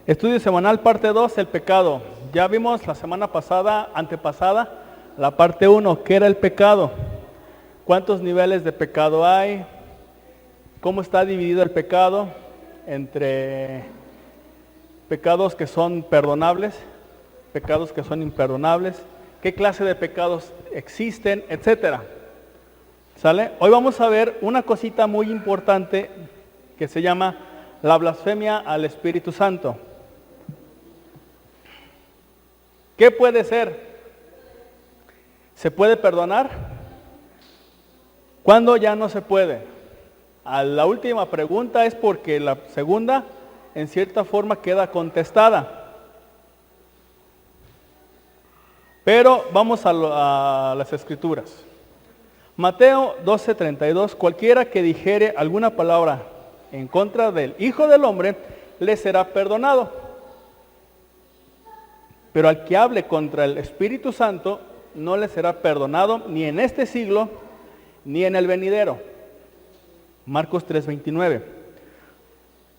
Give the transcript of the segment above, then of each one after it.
Estudio semanal, parte 2, el pecado. Ya vimos la semana pasada, antepasada, la parte 1, ¿qué era el pecado? ¿Cuántos niveles de pecado hay? ¿Cómo está dividido el pecado entre pecados que son perdonables, pecados que son imperdonables? ¿Qué clase de pecados existen, etcétera? ¿Sale? Hoy vamos a ver una cosita muy importante que se llama la blasfemia al Espíritu Santo. ¿Qué puede ser? ¿Se puede perdonar? ¿Cuándo ya no se puede? A la última pregunta es porque la segunda, en cierta forma, queda contestada. Pero vamos a las Escrituras. Mateo 12:32, cualquiera que dijere alguna palabra en contra del Hijo del Hombre, le será perdonado. Pero al que hable contra el Espíritu Santo, no le será perdonado ni en este siglo, ni en el venidero. Marcos 3:29.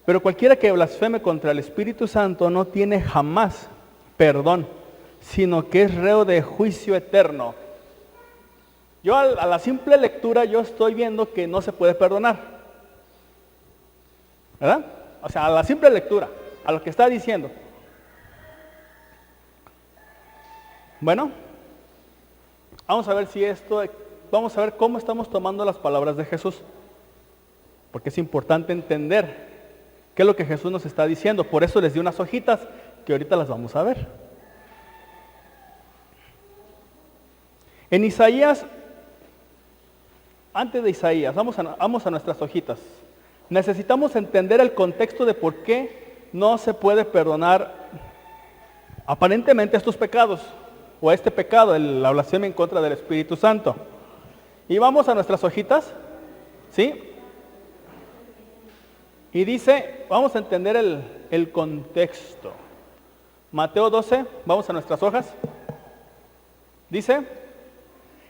Pero cualquiera que blasfeme contra el Espíritu Santo no tiene jamás perdón, sino que es reo de juicio eterno. Yo a la simple lectura yo estoy viendo que no se puede perdonar. ¿Verdad? O sea, a la simple lectura, a lo que está diciendo. Bueno, vamos a ver vamos a ver cómo estamos tomando las palabras de Jesús. Porque es importante entender qué es lo que Jesús nos está diciendo. Por eso les di unas hojitas que ahorita las vamos a ver. En Isaías, antes de Isaías, vamos a nuestras hojitas. Necesitamos entender el contexto de por qué no se puede perdonar aparentemente estos pecados, o este pecado, la blasfemia en contra del Espíritu Santo. Y vamos a nuestras hojitas, ¿sí? Y dice, vamos a entender el contexto. Mateo 12, vamos a nuestras hojas. Dice,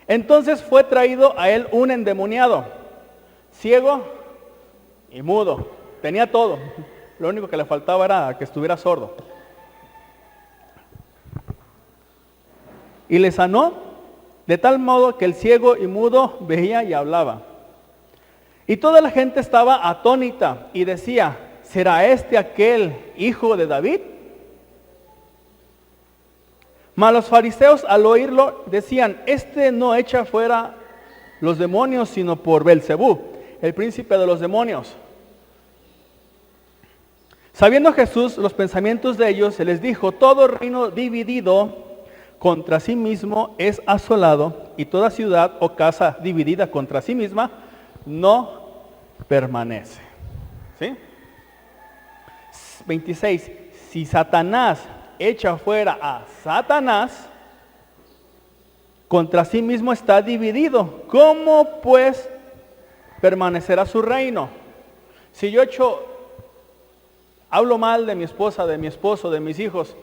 entonces fue traído a él un endemoniado, ciego y mudo. Tenía todo. Lo único que le faltaba era que estuviera sordo. Y le sanó de tal modo que el ciego y mudo veía y hablaba. Y toda la gente estaba atónita y decía, ¿será este aquel hijo de David? Mas los fariseos al oírlo decían, este no echa fuera los demonios sino por Belcebú, el príncipe de los demonios. Sabiendo Jesús los pensamientos de ellos, se les dijo, todo reino dividido contra sí mismo es asolado, y toda ciudad o casa dividida contra sí misma no permanece. ¿Sí? 26. Si Satanás echa fuera a Satanás, contra sí mismo está dividido. ¿Cómo pues permanecerá su reino? Si yo hablo mal de mi esposa, de mi esposo, de mis hijos,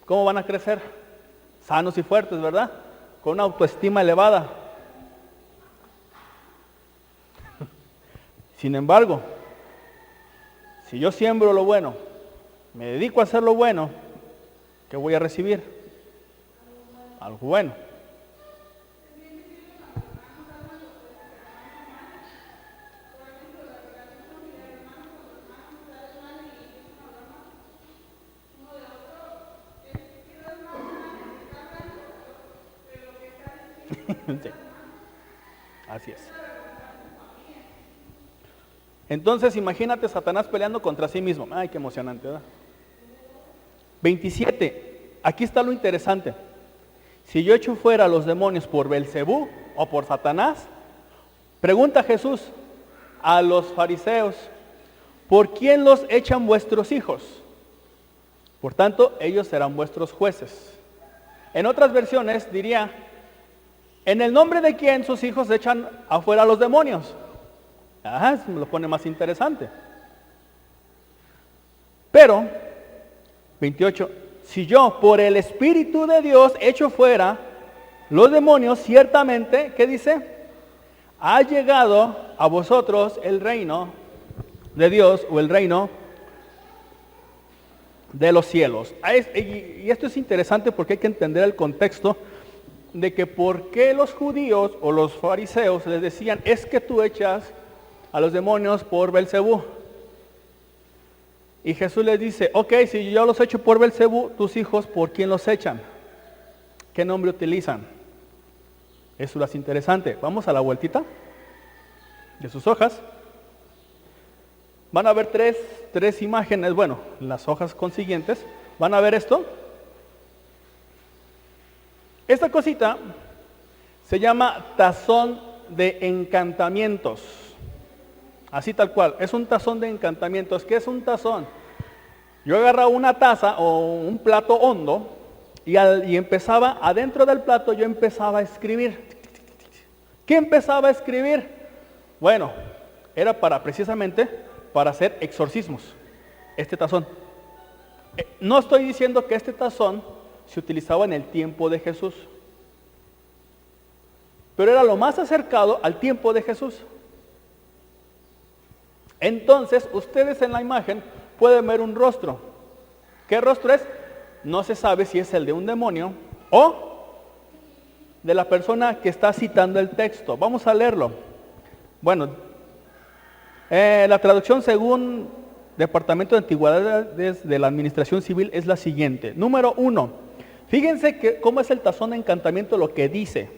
¿cómo van a crecer? Sanos y fuertes, ¿verdad? Con una autoestima elevada. Sin embargo, si yo siembro lo bueno, me dedico a hacer lo bueno, ¿qué voy a recibir? Algo bueno. Sí. Así es. Entonces imagínate Satanás peleando contra sí mismo. Ay, qué emocionante, ¿verdad? 27. Aquí está lo interesante. Si yo echo fuera a los demonios por Belcebú o por Satanás, pregunta Jesús a los fariseos, ¿por quién los echan vuestros hijos? Por tanto, ellos serán vuestros jueces. En otras versiones diría, ¿en el nombre de quién sus hijos echan afuera a los demonios? Ajá, me lo pone más interesante. Pero, 28, si yo por el Espíritu de Dios echo fuera los demonios, ciertamente, ¿qué dice? Ha llegado a vosotros el reino de Dios, o el reino de los cielos. Y esto es interesante porque hay que entender el contexto de que por qué los judíos o los fariseos les decían, es que tú echas a los demonios por Belcebú. Y Jesús les dice, ok, si yo los echo por Belcebú, tus hijos, ¿por quién los echan? ¿Qué nombre utilizan? Eso es interesante. Vamos a la vueltita de sus hojas. Van a ver tres imágenes, bueno, las hojas consiguientes. ¿Van a ver esto? Esta cosita se llama tazón de encantamientos. Así tal cual, es un tazón de encantamientos. ¿Qué es un tazón? Yo agarraba una taza o un plato hondo y empezaba, adentro del plato yo empezaba a escribir. ¿Qué empezaba a escribir? Bueno, era precisamente para hacer exorcismos, este tazón. No estoy diciendo que este tazón se utilizaba en el tiempo de Jesús, pero era lo más acercado al tiempo de Jesús. Entonces, ustedes en la imagen pueden ver un rostro. ¿Qué rostro es? No se sabe si es el de un demonio o de la persona que está citando el texto. Vamos a leerlo. Bueno, la traducción según Departamento de Antigüedades de la Administración Civil es la siguiente. Número 1. Fíjense cómo es el tazón de encantamiento lo que dice.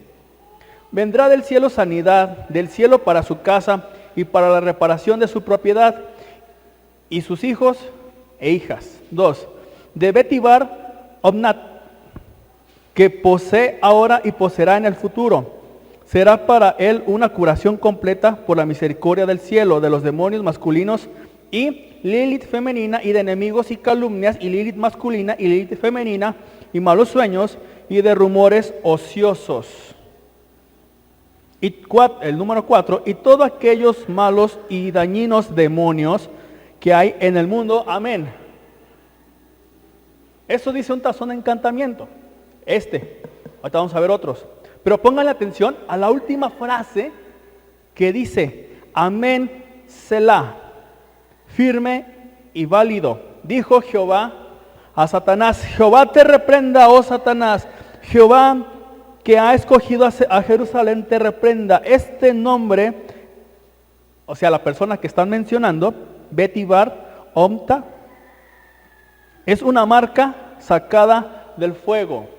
Vendrá del cielo sanidad, del cielo para su casa y para la reparación de su propiedad, y sus hijos e hijas. 2. De Betibar Omnat, que posee ahora y poseerá en el futuro. Será para él una curación completa por la misericordia del cielo, de los demonios masculinos y Lilith femenina, y de enemigos y calumnias, y Lilith masculina y Lilith femenina, y malos sueños, y de rumores ociosos. Y el número 4, y todos aquellos malos y dañinos demonios que hay en el mundo. Amén. Eso dice un tazón de encantamiento. Ahorita vamos a ver otros. Pero pongan atención a la última frase que dice, amén, Selah, firme y válido. Dijo Jehová a Satanás, Jehová te reprenda, oh Satanás, Jehová que ha escogido a Jerusalén te reprenda. Este nombre, o sea, la persona que están mencionando, Betibar Omta, es una marca sacada del fuego.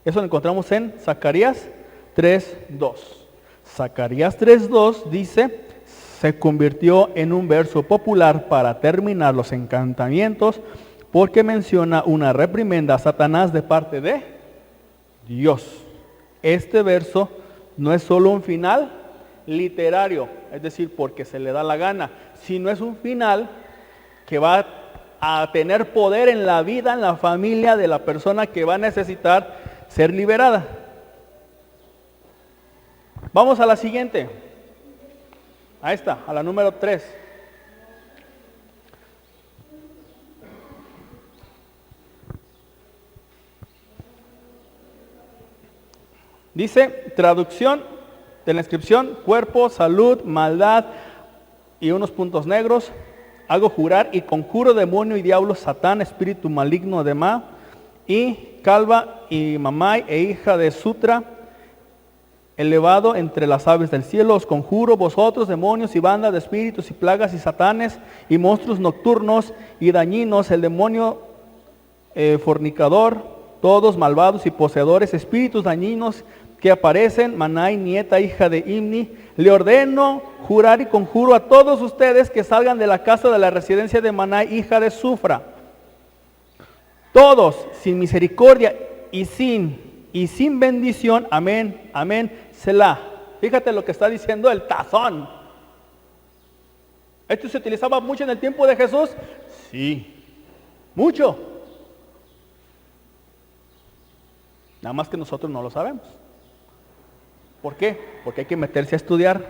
Eso lo encontramos en Zacarías 3:2. Zacarías 3:2 dice, se convirtió en un verso popular para terminar los encantamientos, porque menciona una reprimenda a Satanás de parte de Dios. Este verso no es solo un final literario, es decir, porque se le da la gana, sino es un final que va a tener poder en la vida, en la familia de la persona que va a necesitar ser liberada. Vamos a la siguiente. Ahí está, a la número 3. Dice, traducción de la inscripción, cuerpo, salud, maldad y unos puntos negros. Hago jurar y conjuro demonio y diablo, Satán, espíritu maligno de Ma, y Calva y Mamai e hija de Sutra, elevado entre las aves del cielo, os conjuro vosotros, demonios y bandas de espíritus y plagas y satanes y monstruos nocturnos y dañinos, el demonio fornicador, todos malvados y poseedores, espíritus dañinos que aparecen, Manai, nieta, hija de Imni, le ordeno jurar y conjuro a todos ustedes que salgan de la casa de la residencia de Manai, hija de Sufra. Todos, sin misericordia y sin bendición. Amén, amén, Selah. Fíjate lo que está diciendo el tazón. ¿Esto se utilizaba mucho en el tiempo de Jesús? Sí, mucho. Nada más que nosotros no lo sabemos. ¿Por qué? Porque hay que meterse a estudiar.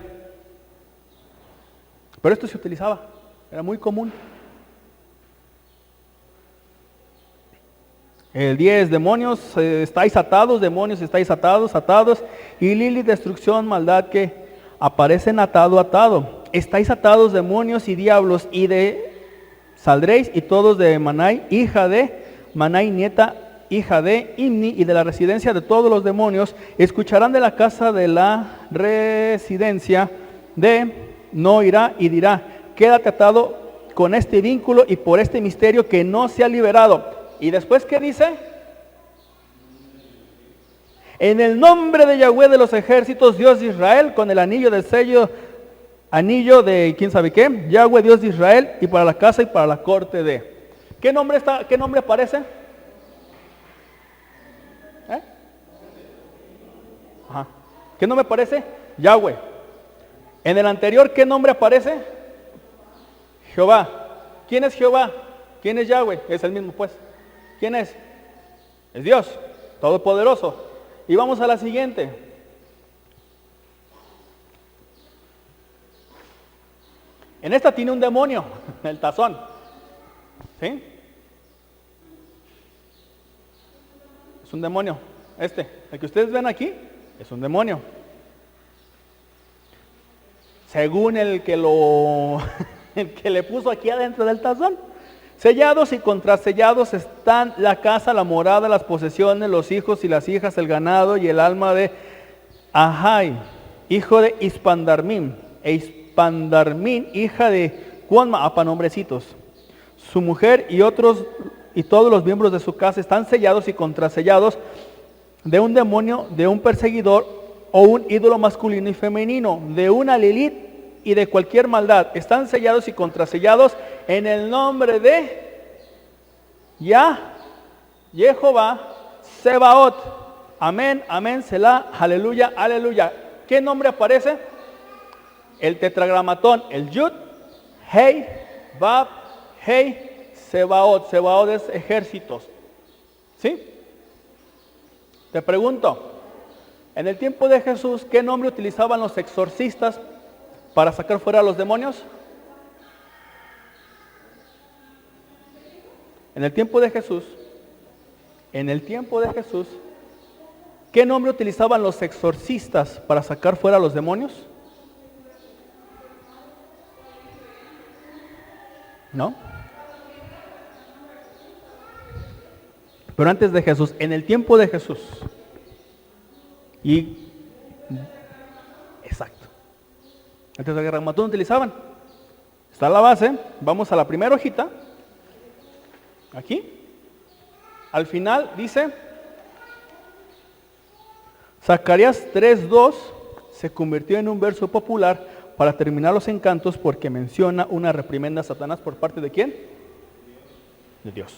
Pero esto se utilizaba, era muy común. El 10, demonios, estáis atados, demonios, estáis atados, y Lili, destrucción, maldad que aparecen atado. Estáis atados, demonios y diablos, y de saldréis y todos de Manai, hija de Manai, nieta, hija de Imni, y de la residencia de todos los demonios, escucharán de la casa de la residencia de no irá y dirá, quédate atado con este vínculo y por este misterio que no se ha liberado. Y después, ¿qué dice? En el nombre de Yahweh de los ejércitos, Dios de Israel, con el anillo del sello, anillo de quién sabe qué, Yahweh Dios de Israel, y para la casa y para la corte de. ¿Qué nombre aparece? Ajá. ¿Qué nombre aparece? Yahweh. En el anterior, ¿qué nombre aparece? Jehová. ¿Quién es Jehová? ¿Quién es Yahweh? Es el mismo, pues. ¿Quién es? Es Dios, todopoderoso. Y vamos a la siguiente. En esta tiene un demonio, el tazón. ¿Sí? Es un demonio. El que ustedes ven aquí, es un demonio. Según el que el que le puso aquí adentro del tazón. Sellados y contrasellados están la casa, la morada, las posesiones, los hijos y las hijas, el ganado y el alma de Ahai, hijo de Ispandarmín, e Ispandarmín, hija de Cuonma, nombrecitos. Su mujer y todos los miembros de su casa están sellados y contrasellados de un demonio, de un perseguidor o un ídolo masculino y femenino, de una Lilith y de cualquier maldad. Están sellados y contrasellados en el nombre de Jehová Sebaot. Amén, amén, Selah, aleluya, aleluya. ¿Qué nombre aparece? El tetragramatón, el Yud, Hei, Bab, Hei, Sebaot. Sebaot es ejércitos. ¿Sí? Te pregunto, en el tiempo de Jesús, ¿qué nombre utilizaban los exorcistas para sacar fuera a los demonios? En el tiempo de Jesús, ¿qué nombre utilizaban los exorcistas para sacar fuera a los demonios? ¿No? Pero antes de Jesús, en el tiempo de Jesús. Exacto. Antes de la guerra, ¿cómo utilizaban? Está la base. Vamos a la primera hojita. Aquí. Al final dice, Zacarías 3:2 se convirtió en un verso popular para terminar los encantos porque menciona una reprimenda a Satanás por parte de ¿quién? De Dios.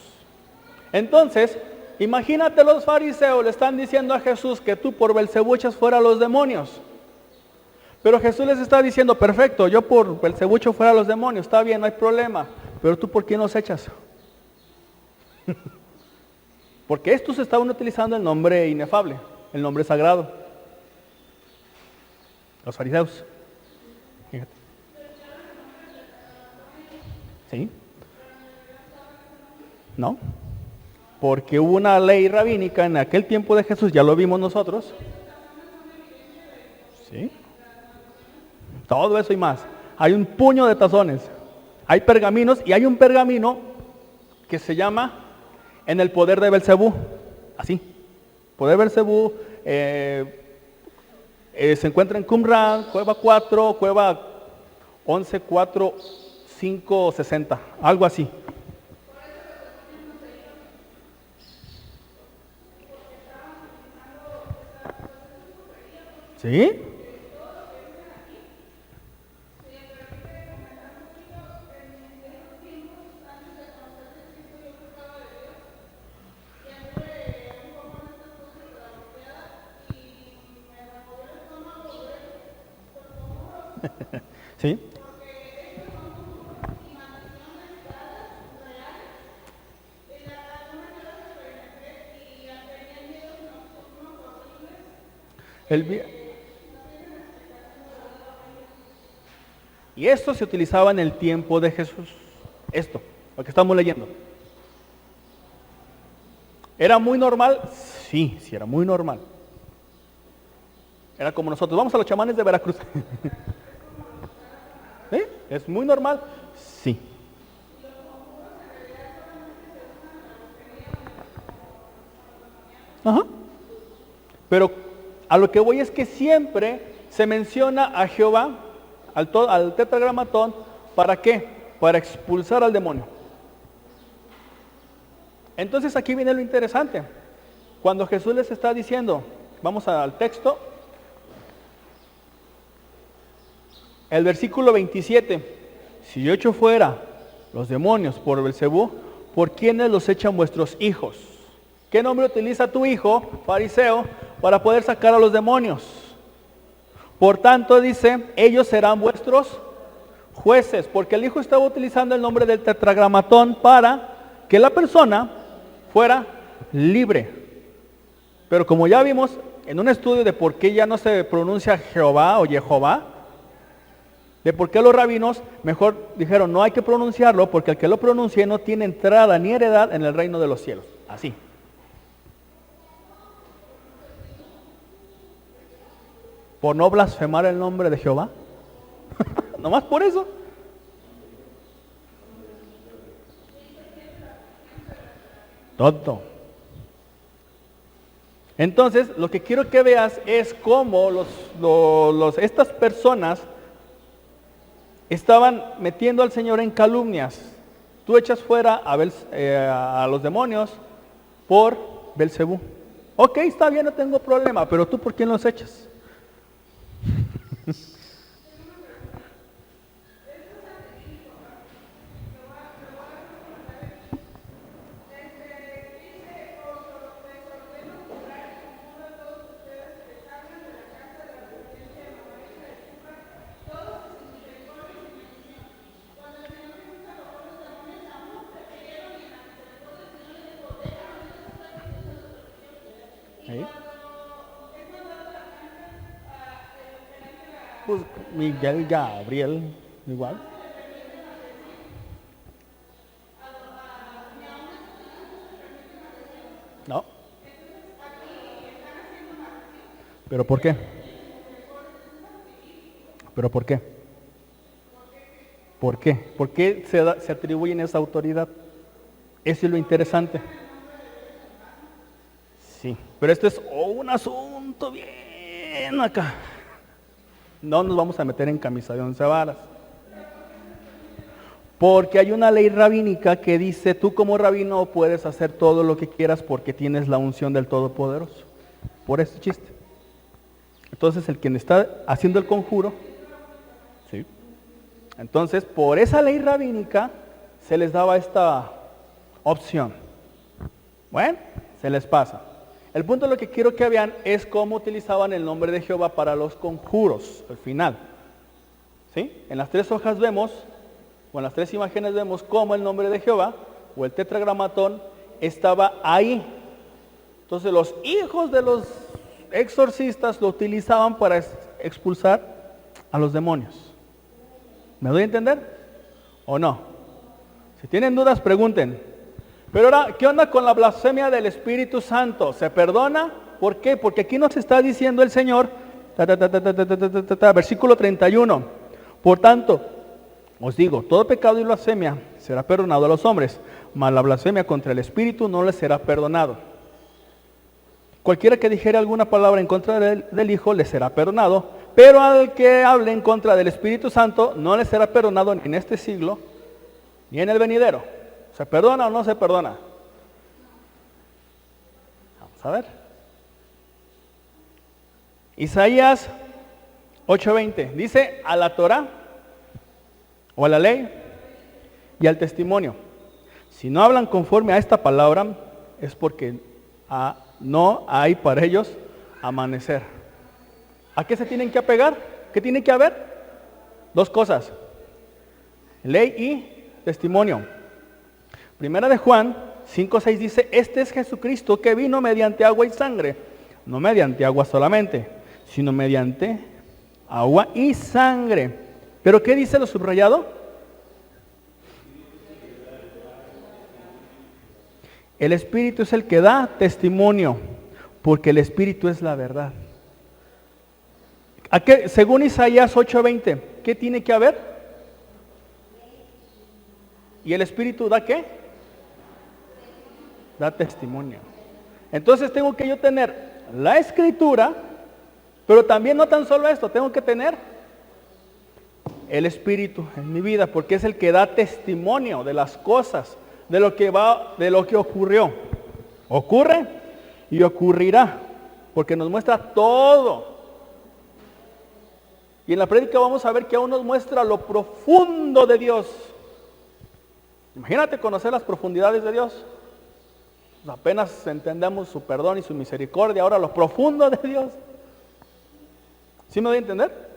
Entonces, imagínate, los fariseos le están diciendo a Jesús que tú por Belcebú echas fuera a los demonios. Pero Jesús les está diciendo, perfecto, yo por Belcebú echo fuera a los demonios, está bien, no hay problema. Pero tú, ¿por qué los echas? Porque estos estaban utilizando el nombre inefable, el nombre sagrado. Los fariseos. Fíjate. ¿Sí? ¿No? Porque hubo una ley rabínica en aquel tiempo de Jesús, ya lo vimos nosotros. ¿Sí? Todo eso y más. Hay un puño de tazones, hay pergaminos y hay un pergamino que se llama En el poder de Belcebú. Así. Poder de Belcebú se encuentra en Qumran, cueva 4, cueva 11, 4, 5, 60, algo así. ¿Sí? ¿Sí? Y esto se utilizaba en el tiempo de Jesús. Esto, lo que estamos leyendo. ¿Era muy normal? Sí, sí era muy normal. Era como nosotros, vamos a los chamanes de Veracruz. ¿Sí? ¿Es muy normal? Sí. Ajá. Pero a lo que voy es que siempre se menciona a Jehová, al tetragramatón, ¿para qué? Para expulsar al demonio. Entonces aquí viene lo interesante. Cuando Jesús les está diciendo, vamos al texto, el versículo 27, si yo echo fuera los demonios por Belcebú, ¿por quiénes los echan vuestros hijos? ¿Qué nombre utiliza tu hijo, fariseo, para poder sacar a los demonios? Por tanto, dice, ellos serán vuestros jueces, porque el hijo estaba utilizando el nombre del tetragramatón para que la persona fuera libre. Pero como ya vimos en un estudio de por qué ya no se pronuncia Jehová o Jehová, de por qué los rabinos mejor dijeron no hay que pronunciarlo, porque el que lo pronuncie no tiene entrada ni heredad en el reino de los cielos. Así. Por no blasfemar el nombre de Jehová. Nomás por eso. Todo. Entonces, lo que quiero que veas es cómo estas personas estaban metiendo al Señor en calumnias. Tú echas fuera a los demonios por Belcebú. Ok, está bien, no tengo problema, pero tú ¿por quién los echas? ¿Sí? Pues Miguel Gabriel, igual. No. ¿Pero por qué? ¿Pero por qué? ¿Por qué? ¿Por qué se atribuyen esa autoridad? Eso es lo interesante. Sí, pero esto es un asunto bien acá. No nos vamos a meter en camisa de 11 varas. Porque hay una ley rabínica que dice, tú como rabino puedes hacer todo lo que quieras porque tienes la unción del Todopoderoso. Por ese chiste. Entonces el quien está haciendo el conjuro, ¿sí? Entonces por esa ley rabínica se les daba esta opción. Bueno, se les pasa. El punto de lo que quiero que vean es cómo utilizaban el nombre de Jehová para los conjuros, al final. ¿Sí? En las 3 hojas vemos, o en las 3 imágenes vemos cómo el nombre de Jehová, o el tetragramatón, estaba ahí. Entonces los hijos de los exorcistas lo utilizaban para expulsar a los demonios. ¿Me doy a entender? ¿O no? Si tienen dudas, pregunten. Pero ahora, ¿qué onda con la blasfemia del Espíritu Santo? ¿Se perdona? ¿Por qué? Porque aquí nos está diciendo el Señor, versículo 31. Por tanto, os digo, todo pecado y blasfemia será perdonado a los hombres, mas la blasfemia contra el Espíritu no les será perdonado. Cualquiera que dijere alguna palabra en contra del Hijo le será perdonado, pero al que hable en contra del Espíritu Santo no le será perdonado ni en este siglo ni en el venidero. ¿Se perdona o no se perdona? Vamos a ver. Isaías 8:20 dice a la Torá o a la ley y al testimonio. Si no hablan conforme a esta palabra es porque no hay para ellos amanecer. ¿A qué se tienen que apegar? ¿Qué tiene que haber? 2 cosas. Ley y testimonio. Primera de Juan 5:6 dice, este es Jesucristo que vino mediante agua y sangre, no mediante agua solamente, sino mediante agua y sangre. ¿Pero qué dice lo subrayado? El Espíritu es el que da testimonio, porque el Espíritu es la verdad. Según Isaías 8:20, ¿qué tiene que haber? ¿Y el Espíritu da qué? Da testimonio. Entonces tengo que yo tener la Escritura, pero también no tan solo esto, tengo que tener el Espíritu en mi vida, porque es el que da testimonio de las cosas, de lo que ocurrió. Ocurre y ocurrirá, porque nos muestra todo. Y en la prédica vamos a ver que aún nos muestra lo profundo de Dios. Imagínate conocer las profundidades de Dios. Apenas entendemos su perdón y su misericordia, ahora lo profundo de Dios. ¿Sí me doy a entender?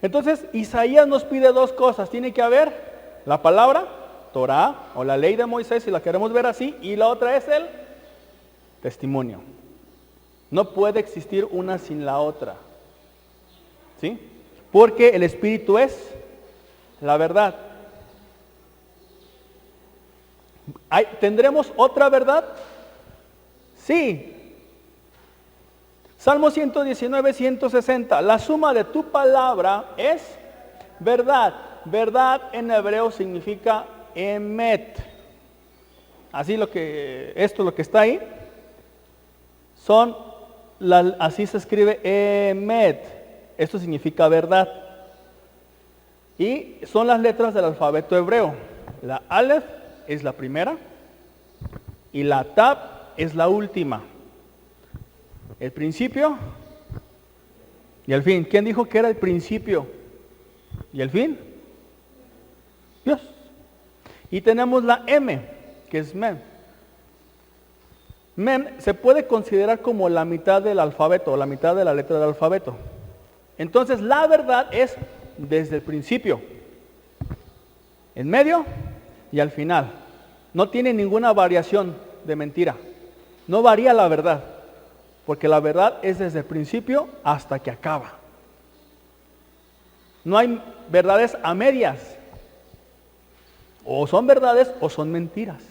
Entonces, Isaías nos pide dos cosas. Tiene que haber la palabra, Torah, o la ley de Moisés, si la queremos ver así, y la otra es el testimonio. No puede existir una sin la otra. ¿Sí? Porque el Espíritu es la verdad. ¿Tendremos otra verdad? Sí. Salmo 119, 160. La suma de tu palabra es verdad. Verdad en hebreo significa emet. Así lo que está ahí. Así se escribe emet. Esto significa verdad. Y son las letras del alfabeto hebreo. La alef es la primera y la tab es la última. El principio y el fin. ¿Quién dijo que era el principio y el fin? Dios. Y tenemos la M, que es Mem. Mem se puede considerar como la mitad del alfabeto, o la mitad de la letra del alfabeto. Entonces la verdad es desde el principio, en medio y al final. No tiene ninguna variación de mentira. No varía la verdad, porque la verdad es desde el principio hasta que acaba. No hay verdades a medias. O son verdades o son mentiras.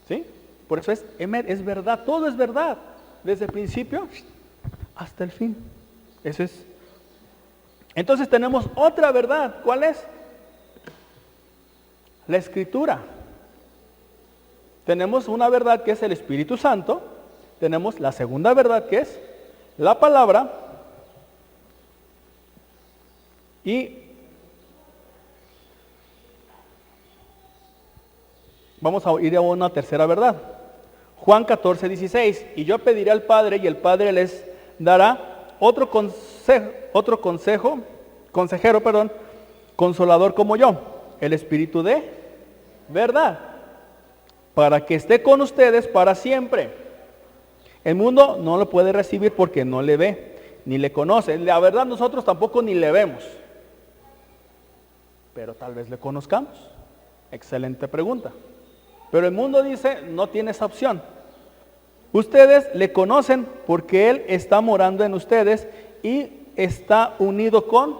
¿Sí? Por eso es verdad, todo es verdad, desde el principio hasta el fin. Eso es. Entonces tenemos otra verdad. ¿Cuál es? La Escritura. Tenemos una verdad que es el Espíritu Santo. Tenemos la segunda verdad que es la palabra. Y vamos a ir a una tercera verdad. Juan 14, 16. Y yo pediré al Padre y el Padre les dará otro consejero, consolador como yo, el Espíritu de verdad, para que esté con ustedes para siempre. El mundo no lo puede recibir porque no le ve, ni le conoce. La verdad nosotros tampoco ni le vemos, pero tal vez le conozcamos. Excelente pregunta. Pero el mundo dice, no tiene esa opción. Ustedes le conocen porque Él está morando en ustedes y está unido con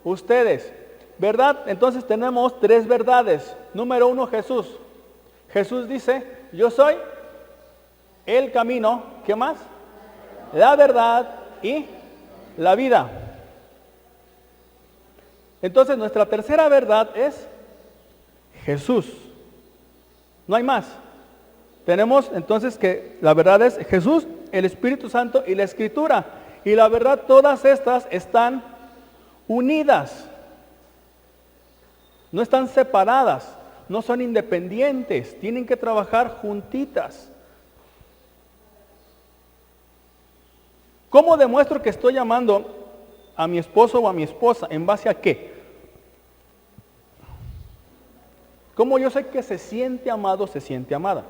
ustedes. ¿Verdad? Entonces tenemos tres verdades. Número uno, Jesús. Jesús dice, yo soy el camino. ¿Qué más? La verdad y la vida. Entonces nuestra tercera verdad es Jesús. No hay más. Tenemos entonces que la verdad es Jesús, el Espíritu Santo y la Escritura. Y la verdad, todas estas están unidas. No están separadas, no son independientes, tienen que trabajar juntitas. ¿Cómo demuestro que estoy amando a mi esposo o a mi esposa? ¿En base a qué? ¿Cómo yo sé que se siente amado, se siente amada?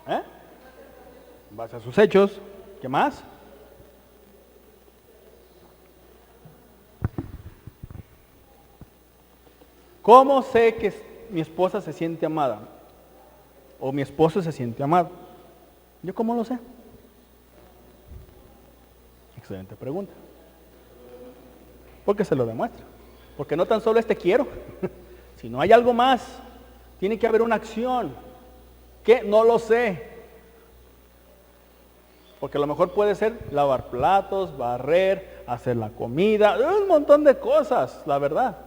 En base a sus hechos. ¿Qué más? ¿Cómo sé que mi esposa se siente amada? ¿O mi esposo se siente amado? ¿Yo cómo lo sé? Excelente pregunta. Porque se lo demuestra. Porque no tan solo es te quiero, sino hay algo más. Tiene que haber una acción. ¿Qué? No lo sé. Porque a lo mejor puede ser lavar platos, barrer, hacer la comida, un montón de cosas, la verdad.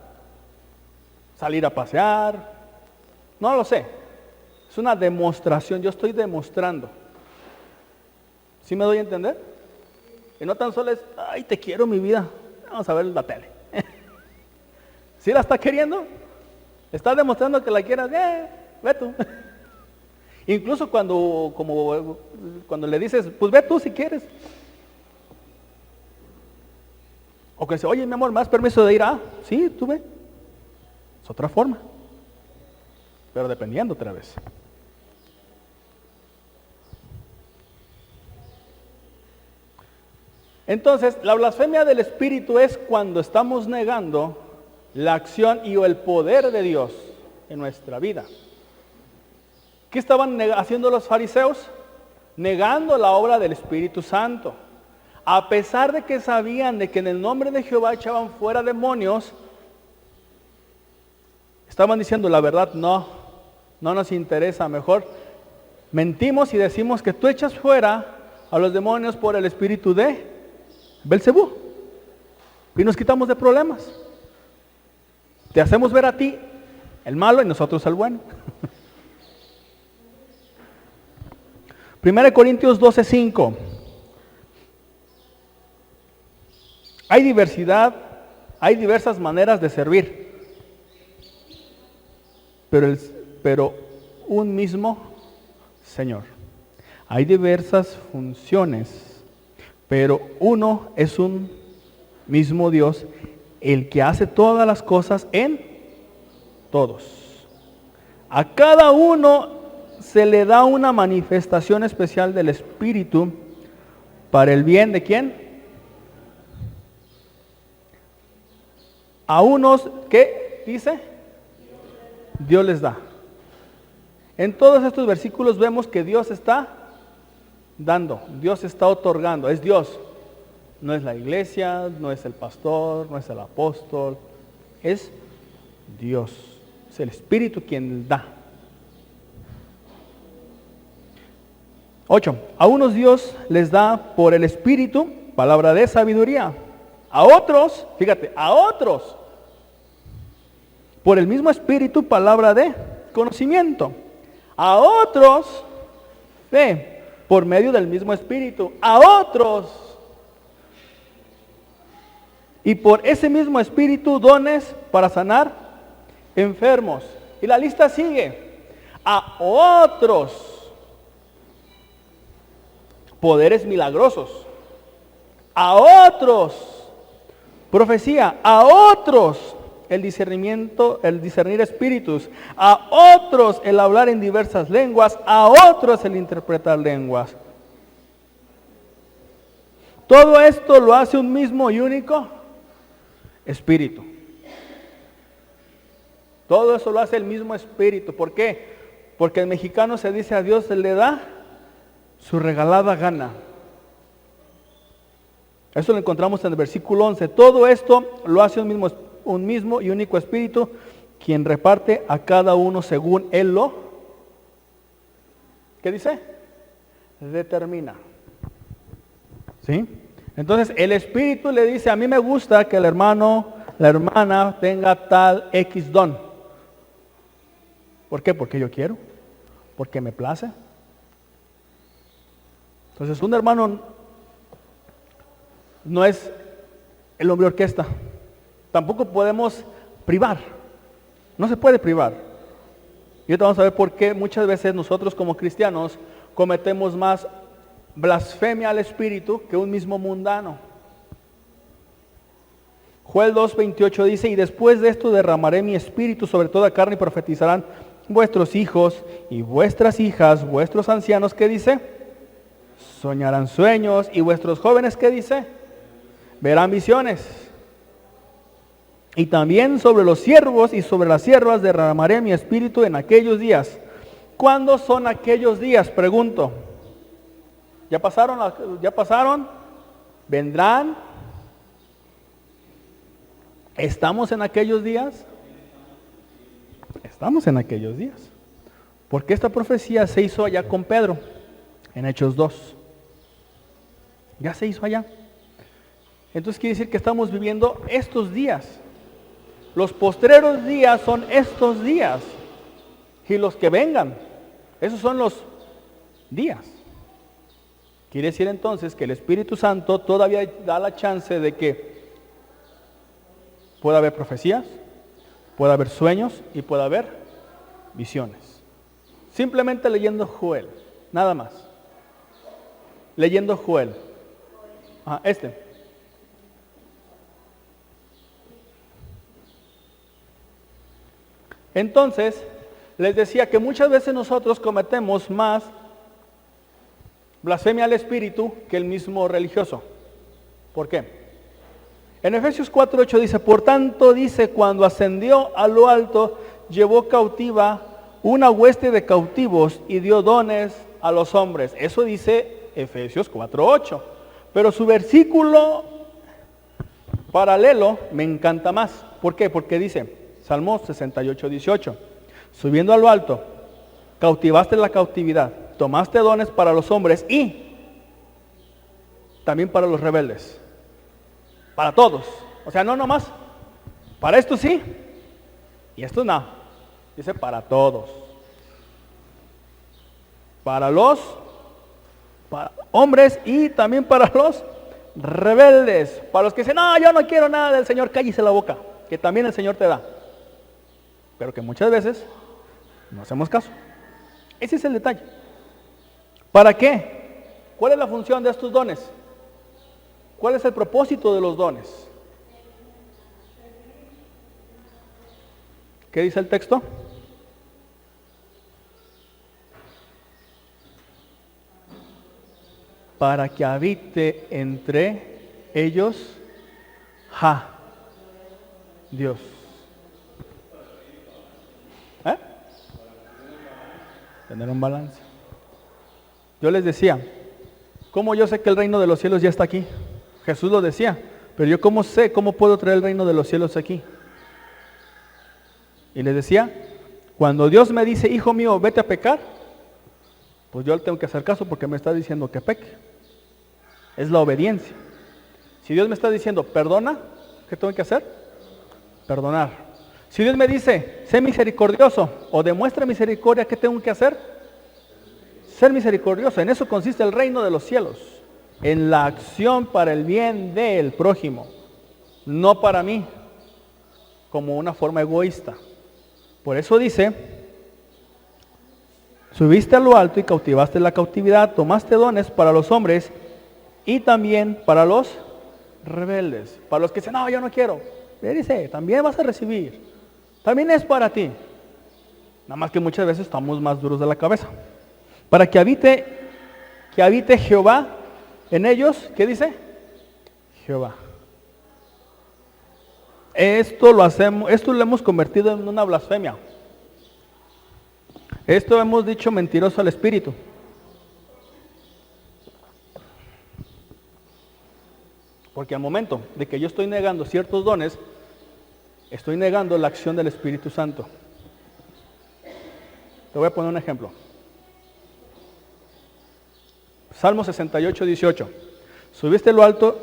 Salir a pasear, no lo sé. Es una demostración, yo estoy demostrando. ¿Sí me doy a entender? Y no tan solo es, ay, te quiero mi vida, vamos a ver la tele. ¿Sí la está queriendo? ¿Está demostrando que la quieras? Ve tú. Incluso cuando le dices, pues ve tú si quieres. O que dice, oye mi amor, ¿me das permiso de ir? Sí, tú ve. Es otra forma. Pero dependiendo otra vez. Entonces, la blasfemia del Espíritu es cuando estamos negando la acción y o el poder de Dios en nuestra vida. ¿Qué estaban haciendo los fariseos? Negando la obra del Espíritu Santo. A pesar de que sabían de que en el nombre de Jehová echaban fuera demonios, estaban diciendo la verdad, no nos interesa, mejor mentimos y decimos que tú echas fuera a los demonios por el espíritu de Belcebú y nos quitamos de problemas. Te hacemos ver a ti el malo y nosotros el bueno. 1 Corintios 12:5. Hay diversas maneras de servir, pero un mismo Señor. Hay diversas funciones, pero uno es un mismo Dios, el que hace todas las cosas en todos. A cada uno se le da una manifestación especial del Espíritu para el bien de ¿quién? A unos, ¿qué dice? Dios les da. En todos estos versículos vemos que Dios está dando, Dios está otorgando, es Dios. No es la iglesia, no es el pastor, no es el apóstol, es Dios. Es el Espíritu quien da. 8. A unos Dios les da por el Espíritu palabra de sabiduría. A otros, fíjate, a otros, por el mismo Espíritu, palabra de conocimiento. A otros, fe, por medio del mismo Espíritu. A otros, y por ese mismo Espíritu, dones para sanar enfermos. Y la lista sigue. A otros, poderes milagrosos. A otros, profecía. A otros, el discernir espíritus. A otros, el hablar en diversas lenguas. A otros, el interpretar lenguas. Todo esto lo hace un mismo y único Espíritu. Todo eso lo hace el mismo Espíritu. ¿Por qué? Porque el mexicano se dice a Dios, se le da su regalada gana. Eso lo encontramos en el versículo 11. Todo esto lo hace un mismo y único Espíritu, quien reparte a cada uno según Él lo, ¿qué dice? Determina. ¿Sí? Entonces el Espíritu le dice, a mí me gusta que el hermano, la hermana tenga tal X don. ¿Por qué? Porque yo quiero, porque me place. Entonces un hermano no es el hombre orquesta. Tampoco podemos privar. No se puede privar. Y ahorita vamos a ver por qué muchas veces nosotros como cristianos cometemos más blasfemia al Espíritu que un mismo mundano. Joel 2:28 dice, y después de esto derramaré mi Espíritu sobre toda carne y profetizarán vuestros hijos y vuestras hijas, vuestros ancianos, ¿qué dice? Soñarán sueños, y vuestros jóvenes, ¿qué dice? Verán visiones. Y también sobre los siervos y sobre las siervas derramaré mi Espíritu en aquellos días. ¿Cuándo son aquellos días? Pregunto. ¿Ya pasaron? ¿Ya pasaron? ¿Vendrán? ¿Estamos en aquellos días? Estamos en aquellos días. Porque esta profecía se hizo allá con Pedro, en Hechos 2. Ya se hizo allá. Entonces quiere decir que estamos viviendo estos días. Los postreros días son estos días. Y los que vengan. Esos son los días. Quiere decir entonces que el Espíritu Santo todavía da la chance de que pueda haber profecías, pueda haber sueños y pueda haber visiones. Simplemente leyendo Joel, nada más. Leyendo Joel. Entonces, les decía que muchas veces nosotros cometemos más blasfemia al Espíritu que el mismo religioso. ¿Por qué? En Efesios 4:8 dice, por tanto dice, cuando ascendió a lo alto, llevó cautiva una hueste de cautivos y dio dones a los hombres. Eso dice Efesios 4:8. Pero su versículo paralelo me encanta más. ¿Por qué? Porque dice, Salmo 68:18, subiendo a lo alto, cautivaste la cautividad, tomaste dones para los hombres y también para los rebeldes. Para todos. O sea, no nomás. Para estos sí y estos no. Dice para todos. Para los hombres y también para los rebeldes. Para los que dicen, no, yo no quiero nada del Señor, cállese la boca. Que también el Señor te da. Pero que muchas veces no hacemos caso. Ese es el detalle. ¿Para qué? ¿Cuál es la función de estos dones? ¿Cuál es el propósito de los dones? ¿Qué dice el texto? Para que habite entre ellos, Dios. Tener un balance. Yo les decía, ¿cómo yo sé que el reino de los cielos ya está aquí? Jesús lo decía, pero yo ¿cómo sé, cómo puedo traer el reino de los cielos aquí? Y les decía, cuando Dios me dice, hijo mío, vete a pecar, pues yo le tengo que hacer caso porque me está diciendo que peque. Es la obediencia. Si Dios me está diciendo, perdona, ¿qué tengo que hacer? Perdonar. Si Dios me dice, sé misericordioso o demuestra misericordia, ¿qué tengo que hacer? Ser misericordioso. En eso consiste el reino de los cielos. En la acción para el bien del prójimo. No para mí, como una forma egoísta. Por eso dice, subiste a lo alto y cautivaste la cautividad, tomaste dones para los hombres y también para los rebeldes. Para los que dicen, no, yo no quiero. Le dice, también vas a recibir. También es para ti. Nada más que muchas veces estamos más duros de la cabeza. Para que habite Jehová en ellos, ¿qué dice? Jehová. Esto lo hemos convertido en una blasfemia. Esto hemos dicho mentiroso al Espíritu. Porque al momento de que yo estoy negando ciertos dones, estoy negando la acción del Espíritu Santo. Te voy a poner un ejemplo. Salmo 68:18. Subiste lo alto,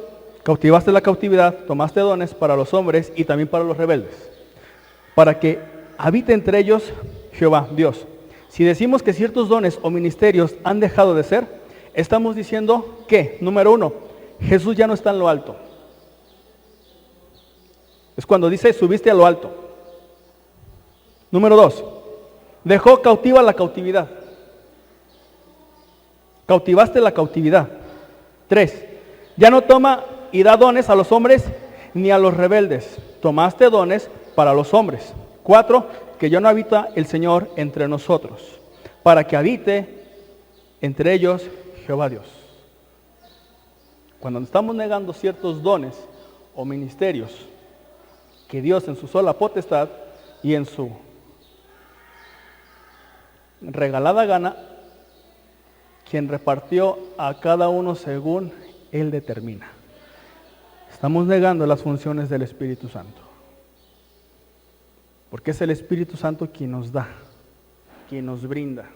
cautivaste la cautividad, tomaste dones para los hombres y también para los rebeldes, para que habite entre ellos Jehová, Dios. Si decimos que ciertos dones o ministerios han dejado de ser, estamos diciendo que, número uno, Jesús ya no está en lo alto. Es cuando dice subiste a lo alto. Número dos, dejó cautiva la cautividad. Cautivaste la cautividad. 3. Ya no toma y da dones a los hombres ni a los rebeldes. Tomaste dones para los hombres. 4. Que ya no habita el Señor entre nosotros, para que habite entre ellos Jehová Dios. Cuando estamos negando ciertos dones o ministerios que Dios en su sola potestad y en su regalada gana, quien repartió a cada uno según Él determina. Estamos negando las funciones del Espíritu Santo. Porque es el Espíritu Santo quien nos da, quien nos brinda.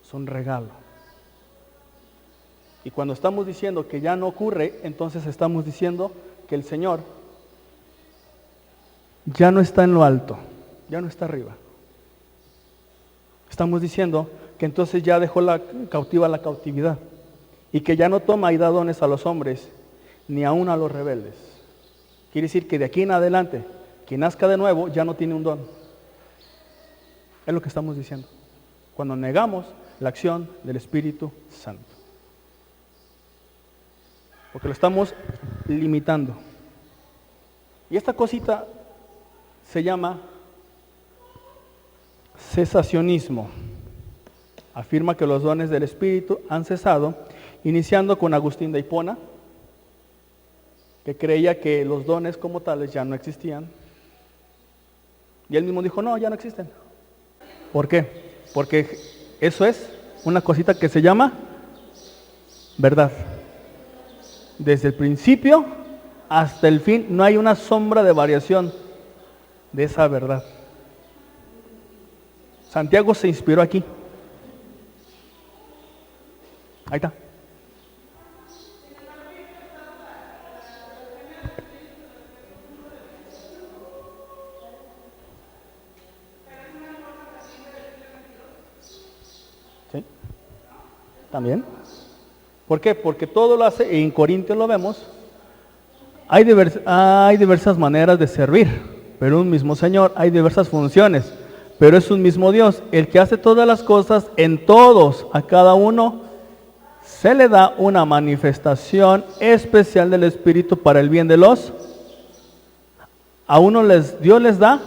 Es un regalo. Y cuando estamos diciendo que ya no ocurre, entonces estamos diciendo que el Señor ya no está en lo alto, ya no está arriba. Estamos diciendo que entonces ya dejó la cautiva la cautividad y que ya no toma y da dones a los hombres, ni aún a los rebeldes. Quiere decir que de aquí en adelante, quien nazca de nuevo ya no tiene un don. Es lo que estamos diciendo. Cuando negamos la acción del Espíritu Santo. Porque lo estamos limitando. Y esta cosita se llama cesacionismo. Afirma que los dones del Espíritu han cesado, iniciando con Agustín de Hipona, que creía que los dones como tales ya no existían. Y él mismo dijo, no, ya no existen. ¿Por qué? Porque eso es una cosita que se llama verdad. Desde el principio hasta el fin no hay una sombra de variación de esa verdad. Santiago se inspiró aquí. Ahí está. ¿Sí? También. ¿Por qué? Porque todo lo hace, y en Corintios lo vemos, hay diversas maneras de servir, pero un mismo Señor, hay diversas funciones, pero es un mismo Dios, el que hace todas las cosas en todos, a cada uno se le da una manifestación especial del Espíritu para el bien de los. A uno Dios les da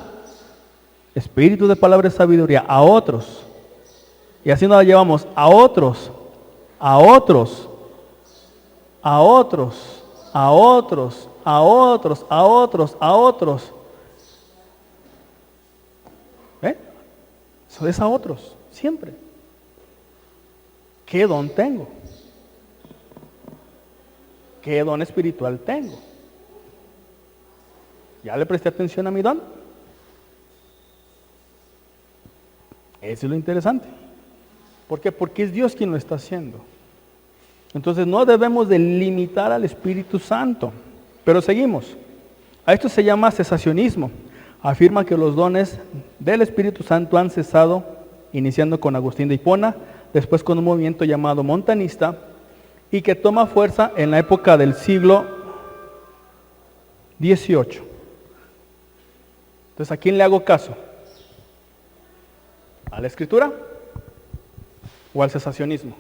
espíritu de palabra y sabiduría, a otros, y así nos la llevamos, a otros, a otros, a otros, a otros, a otros, a otros, a otros. Eso es a otros, siempre. ¿Qué don tengo? ¿Qué don espiritual tengo? ¿Ya le presté atención a mi don? Eso es lo interesante. ¿Por qué? Porque es Dios quien lo está haciendo. Entonces no debemos de limitar al Espíritu Santo. Pero seguimos. A esto se llama cesacionismo. Afirma que los dones del Espíritu Santo han cesado, iniciando con Agustín de Hipona, después con un movimiento llamado montanista, y que toma fuerza en la época del siglo XVIII. Entonces, ¿a quién le hago caso? ¿A la Escritura o al cesacionismo?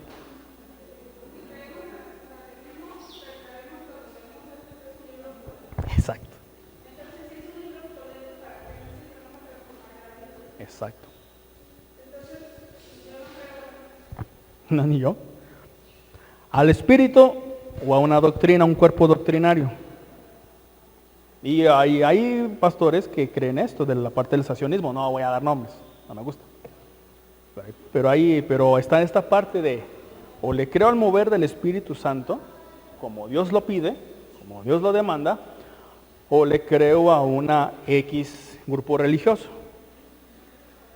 Exacto. Exacto. No, ni yo. Al espíritu o a una doctrina, un cuerpo doctrinario. Y hay pastores que creen esto de la parte del cesacionismo. No voy a dar nombres, no me gusta. Pero está esta parte de, o le creo al mover del Espíritu Santo, como Dios lo pide, como Dios lo demanda, o le creo a una X grupo religioso.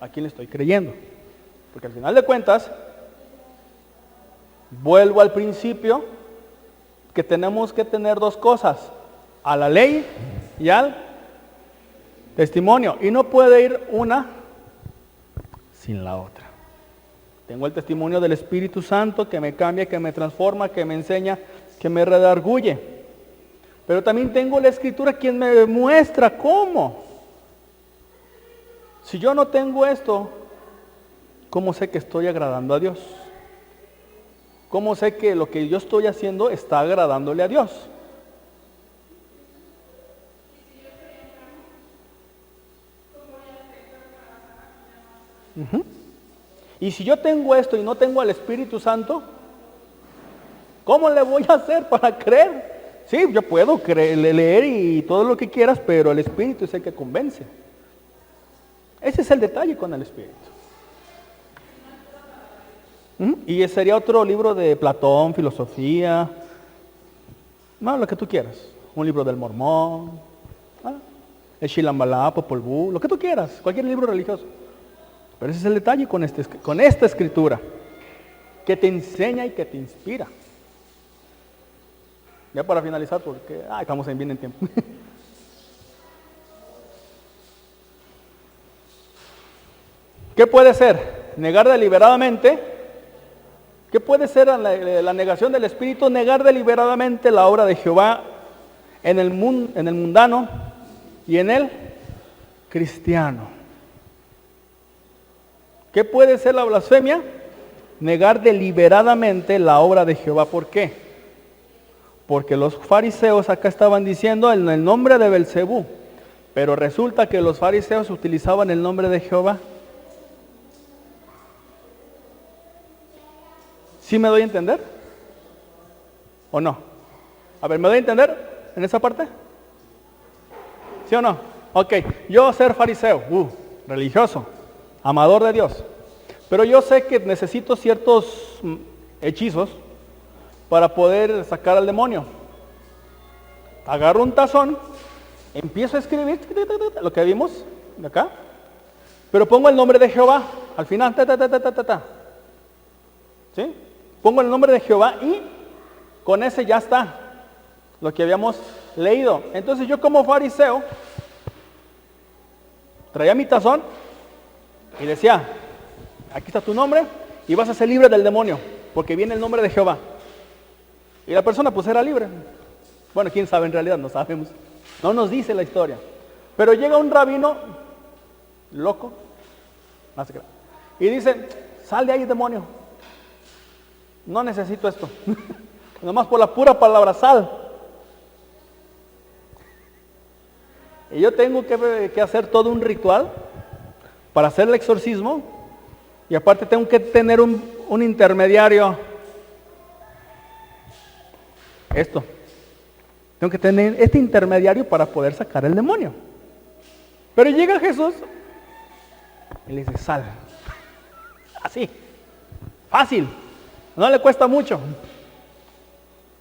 ¿A quién le estoy creyendo? Porque al final de cuentas, vuelvo al principio, que tenemos que tener dos cosas, a la ley y al testimonio. Y no puede ir una sin la otra. Tengo el testimonio del Espíritu Santo que me cambia, que me transforma, que me enseña, que me redarguye. Pero también tengo la Escritura quien me muestra cómo. Si yo no tengo esto, ¿cómo sé que estoy agradando a Dios? ¿Cómo sé que lo que yo estoy haciendo está agradándole a Dios? Y si yo tengo esto y no tengo al Espíritu Santo, ¿cómo le voy a hacer para creer? Sí, yo puedo leer y todo lo que quieras, pero el Espíritu es el que convence. Ese es el detalle con el Espíritu. Y sería otro libro de Platón, filosofía, no, lo que tú quieras. Un libro del Mormón, el Shilambalá, Popol Vuh, lo que tú quieras, cualquier libro religioso. Pero ese es el detalle con esta escritura, que te enseña y que te inspira. Ya para finalizar, porque estamos bien en tiempo. ¿Qué puede ser? Negar deliberadamente ¿Qué puede ser la negación del Espíritu? Negar deliberadamente la obra de Jehová en el mundano y en el cristiano. ¿Qué puede ser la blasfemia? Negar deliberadamente la obra de Jehová. ¿Por qué? Porque los fariseos acá estaban diciendo en el nombre de Belcebú, pero resulta que los fariseos utilizaban el nombre de Jehová. ¿Sí me doy a entender? ¿O no? A ver, ¿me doy a entender en esa parte? ¿Sí o no? Ok, yo ser fariseo, religioso, amador de Dios, pero yo sé que necesito ciertos hechizos para poder sacar al demonio. Agarro un tazón, empiezo a escribir lo que vimos de acá, pero pongo el nombre de Jehová al final, ¿sí? Pongo el nombre de Jehová y con ese ya está lo que habíamos leído. Entonces yo como fariseo traía mi tazón y decía, aquí está tu nombre y vas a ser libre del demonio, porque viene el nombre de Jehová. Y la persona pues era libre. Bueno, quién sabe en realidad, no sabemos. No nos dice la historia. Pero llega un rabino loco, y dice, sal de ahí, demonio. No necesito esto. Nomás por la pura palabra sal. Y yo tengo que hacer todo un ritual para hacer el exorcismo. Y aparte tengo que tener un intermediario. Tengo que tener este intermediario para poder sacar el demonio. Pero llega Jesús y le dice, sal. Así. Fácil. No le cuesta mucho.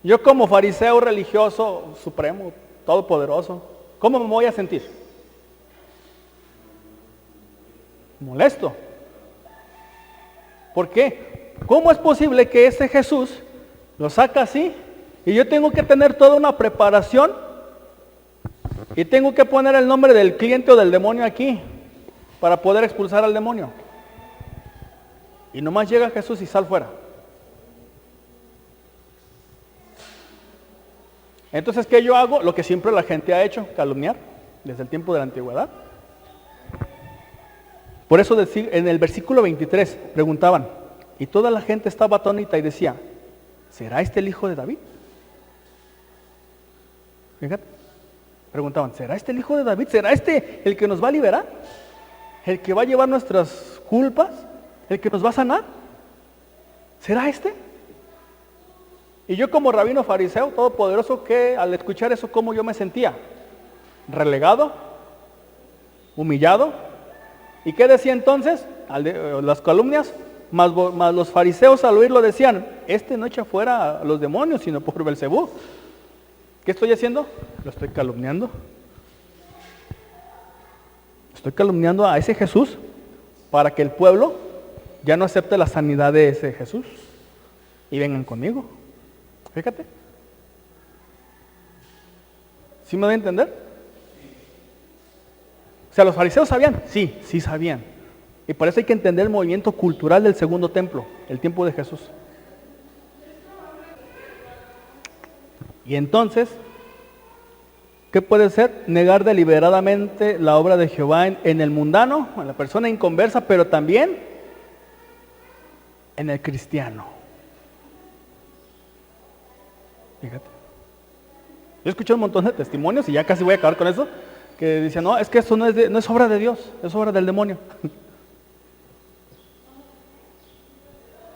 Yo como fariseo religioso supremo, todopoderoso, ¿cómo me voy a sentir? Molesto. ¿Por qué? ¿Cómo es posible que ese Jesús lo saca así y yo tengo que tener toda una preparación y tengo que poner el nombre del cliente o del demonio aquí para poder expulsar al demonio? Y nomás llega Jesús y sal fuera. Entonces, ¿qué yo hago? Lo que siempre la gente ha hecho, calumniar, desde el tiempo de la antigüedad. Por eso en el versículo 23 preguntaban, y toda la gente estaba atónita y decía, ¿será este el hijo de David? Fíjate, preguntaban, ¿será este el hijo de David? ¿Será este el que nos va a liberar? ¿El que va a llevar nuestras culpas? ¿El que nos va a sanar? ¿Será este? Y yo como rabino fariseo todopoderoso, que al escuchar eso, ¿cómo yo me sentía? Relegado, humillado. ¿Y qué decía entonces? Las calumnias, más los fariseos al oírlo decían, este no echa fuera a los demonios, sino por Belcebú. ¿Qué estoy haciendo? Lo estoy calumniando. Estoy calumniando a ese Jesús para que el pueblo ya no acepte la sanidad de ese Jesús y vengan conmigo. Fíjate. ¿Sí me voy a entender? O sea, ¿los fariseos sabían? Sí sabían. Y por eso hay que entender el movimiento cultural del segundo templo, el tiempo de Jesús. Y entonces, ¿qué puede ser? Negar deliberadamente la obra de Jehová en el mundano, en la persona inconversa, pero también en el cristiano. Fíjate. Yo escuché un montón de testimonios y ya casi voy a acabar con eso, que dicen, no, es que eso no es obra de Dios, es obra del demonio.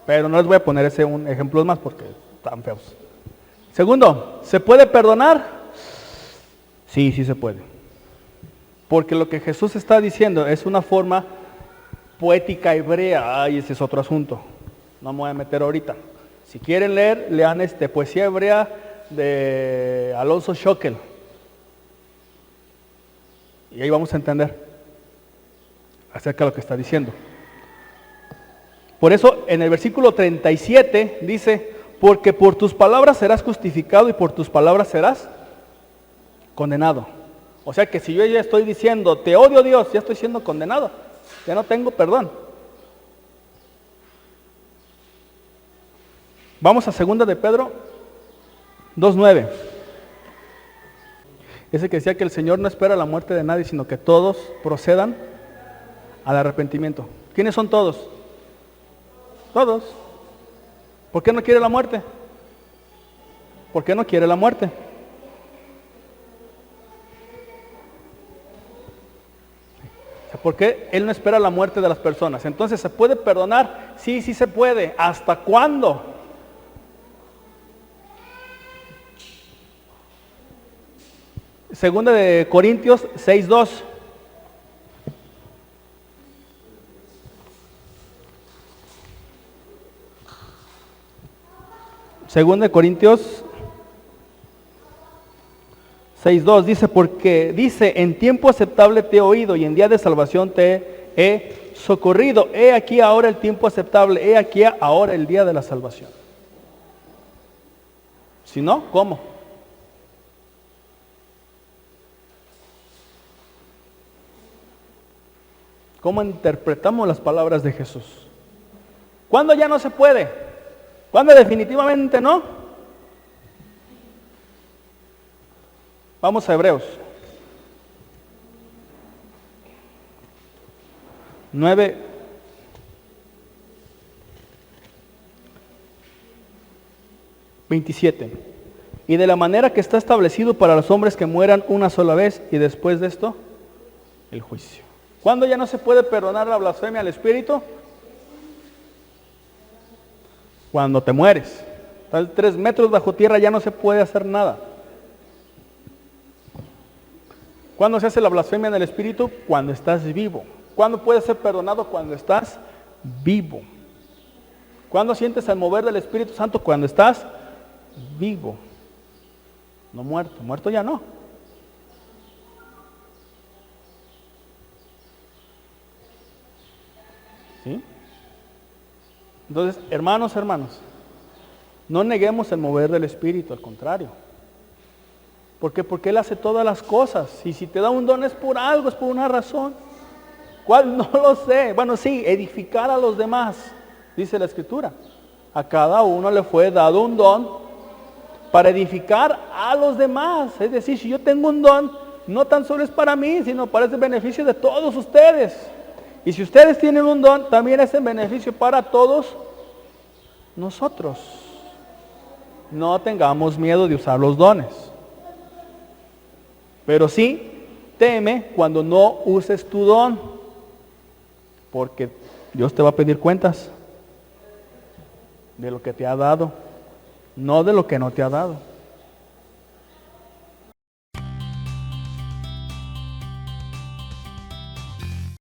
Pero no les voy a poner ejemplos más porque están feos. Segundo, ¿se puede perdonar? Sí se puede. Porque lo que Jesús está diciendo es una forma poética hebrea. Ay, ese es otro asunto. No me voy a meter ahorita. Si quieren leer, lean poesía hebrea de Alonso Schockel. Y ahí vamos a entender acerca de lo que está diciendo. Por eso en el versículo 37 dice, porque por tus palabras serás justificado y por tus palabras serás condenado. O sea que si yo ya estoy diciendo, te odio Dios, ya estoy siendo condenado, ya no tengo perdón. Vamos a 2 de Pedro 2:9. Ese que decía que el Señor no espera la muerte de nadie, sino que todos procedan al arrepentimiento. ¿Quiénes son todos? Todos. ¿Por qué no quiere la muerte? ¿Por qué no quiere la muerte? ¿Por qué Él no espera la muerte de las personas? Entonces, ¿se puede perdonar? Sí, sí se puede. ¿Hasta cuándo? Segunda de Corintios 6:2. Segunda de Corintios 6:2 dice, porque dice, en tiempo aceptable te he oído y en día de salvación te he socorrido. He aquí ahora el tiempo aceptable, he aquí ahora el día de la salvación. Si no, ¿cómo? ¿Cómo interpretamos las palabras de Jesús? ¿Cuándo ya no se puede? ¿Cuándo definitivamente no? Vamos a Hebreos 9:27. Y de la manera que está establecido para los hombres que mueran una sola vez y después de esto, el juicio. ¿Cuándo ya no se puede perdonar la blasfemia al Espíritu? Cuando te mueres. Estás 3 metros bajo tierra, ya no se puede hacer nada. ¿Cuándo se hace la blasfemia en el Espíritu? Cuando estás vivo. ¿Cuándo puedes ser perdonado? Cuando estás vivo. ¿Cuándo sientes el mover del Espíritu Santo? Cuando estás vivo. No muerto. Muerto ya no. ¿Sí? Entonces, hermanos, no neguemos el mover del Espíritu, al contrario. ¿Por qué? Porque Él hace todas las cosas. Y si te da un don es por algo, es por una razón. ¿Cuál? No lo sé. Bueno, sí, edificar a los demás, dice la Escritura. A cada uno le fue dado un don para edificar a los demás. Es decir, si yo tengo un don, no tan solo es para mí, sino para el beneficio de todos ustedes. Y si ustedes tienen un don, también es en beneficio para todos nosotros. No tengamos miedo de usar los dones. Pero sí, teme cuando no uses tu don, porque Dios te va a pedir cuentas de lo que te ha dado, no de lo que no te ha dado.